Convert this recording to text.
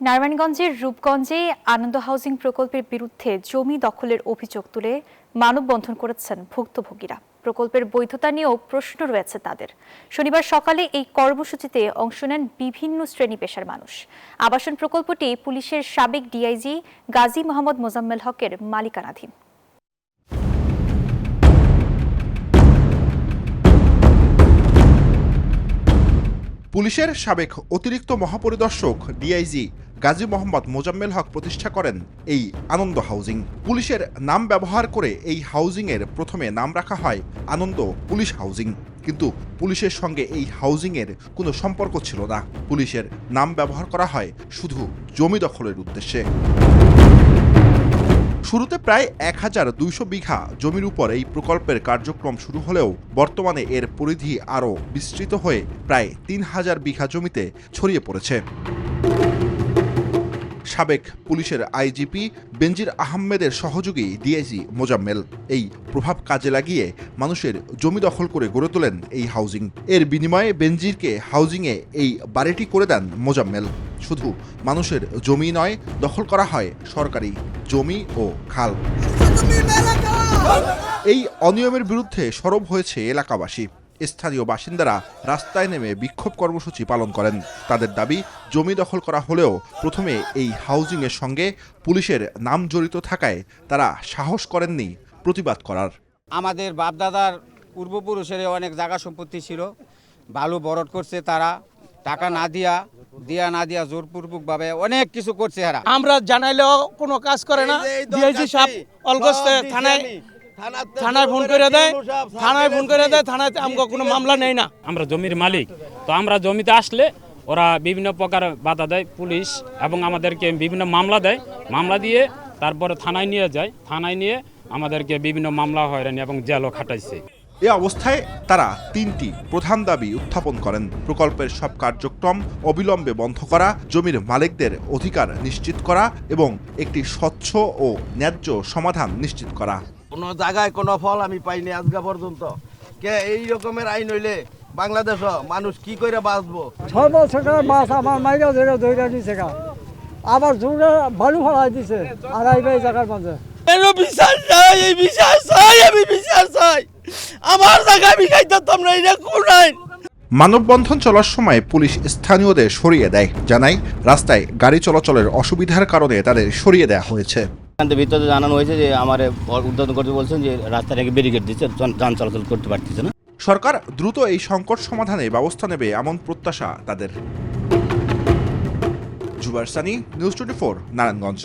নারায়ণগঞ্জের রূপগঞ্জে আনন্দ হাউজিং প্রকল্পের বিরুদ্ধে জমি দখলের অভিযোগ তুলে মানববন্ধন করেছেন ভুক্তভোগীরা। প্রকল্পের বৈধতা নিয়েও প্রশ্ন রয়েছে তাদের। শনিবার সকালে এই কর্মসূচিতে অংশ নেন বিভিন্ন শ্রেণী পেশার মানুষ। আবাসন প্রকল্পটি পুলিশের সাবেক ডিআইজি গাজী মোহাম্মদ মোজাম্মেল হকের মালিকানাধীন। পুলিশের সাবেক অতিরিক্ত মহাপরিদর্শক ডিআইজি গাজী মোহাম্মদ মোজাম্মেল হক প্রতিষ্ঠা করেন এই আনন্দ হাউজিং। পুলিশের নাম ব্যবহার করে এই হাউজিংয়ের প্রথমে নাম রাখা হয় আনন্দ পুলিশ হাউজিং, কিন্তু পুলিশের সঙ্গে এই হাউজিংয়ের কোনো সম্পর্ক ছিল না। পুলিশের নাম ব্যবহার করা হয় শুধু জমি দখলের উদ্দেশ্যে। শুরুতে প্রায় ১,২০০ বিঘা জমির উপর এই প্রকল্পের কার্যক্রম শুরু হলেও বর্তমানে এর পরিধি আরও বিস্তৃত হয়ে প্রায় ৩,০০০ বিঘা জমিতে ছড়িয়ে পড়েছে। সাবেক পুলিশের আইজিপি বেনজির আহমেদের সহযোগী ডিআইজি মোজাম্মেল এই প্রভাব কাজে লাগিয়ে মানুষের জমি দখল করে গড়ে তোলেন এই হাউজিং। এর বিনিময়ে বেনজিরকে হাউজিংয়ে এই বাড়িটি করে দেন মোজাম্মেল। শুধু মানুষের জমি নয়, দখল করা হয় সরকারি জমি ও খাল। এই অনিয়মের বিরুদ্ধে সরব হয়েছে এলাকাবাসী। স্থানীয় বাসিন্দারা রাস্তায় নেমে বিক্ষোভ কর্মসূচি পালন করেন। তাদের দাবি, জমি দখল করা হলেও প্রথমে এই হাউজিংয়ের সঙ্গে পুলিশের নাম জড়িত থাকায় তারা সাহস করেননি প্রতিবাদ করার। আমাদের বাপদাদার পূর্বপুরুষের অনেক জায়গা সম্পত্তি ছিল, বালু বরট করছে, তারা টাকা না দিয়া জোরপূর্বকভাবে অনেক কিছু করছে। আমরা জানাইলেও কোনো কাজ করে না। ডিআইজি সাহেব অলগস্ট থানায় ফোন করে দেয়, থানায় আমাকে কোনো মামলা নেই না। আমরা জমির মালিক, তো আমরা জমিতে আসলে ওরা বিভিন্ন প্রকার বাধা দেয় পুলিশ, এবং আমাদেরকে বিভিন্ন মামলা দেয়। মামলা দিয়ে তারপরে থানায় নিয়ে যায়, থানায় নিয়ে আমাদেরকে বিভিন্ন মামলা হয়রানি এবং জেলও খাটাইছে। এ অবস্থায় তারা ৩টি প্রধান দাবি উত্থাপন করেন। প্রকল্পের সব কার্যক্রম অবিলম্বে বন্ধ করা, জমির মালিকদের অধিকার নিশ্চিত করা এবং একটি স্বচ্ছ ও ন্যায্য সমাধান নিশ্চিত করা। কোনো জায়গায় কোনো ফল আমি পাইনি আজকে পর্যন্ত। এই রকমের আইন হইলে বাংলাদেশ মানুষ কি করে বাঁচবো? ৬ বছর মাছ আমার মাইরা ধরে দিছে, আবার জোরে বালু ফলাই দিছে আড়াই বাই জায়গার মাঝে। আমার জায়গায় বিখাইতে তোমরা এটা কোন আইন? মানববন্ধন চলার সময় পুলিশ স্থানীয়দের সরিয়ে দেয়। জানায়, রাস্তায় গাড়ি চলাচলের অসুবিধার কারণে তাদের সরিয়ে দেওয়া হয়েছে। ভিতরে জানানো হয়েছে যে আমার উদ্বোধন করতে বলছেন যে রাস্তাটাকে ব্যারিকেড দিচ্ছে, যান চলাচল করতে পারতেছে না। সরকার দ্রুত এই সংকট সমাধানে ব্যবস্থা নেবে এমন প্রত্যাশা তাদের। জুবাইর সানি, নিউজ 24, নারায়ণগঞ্জ।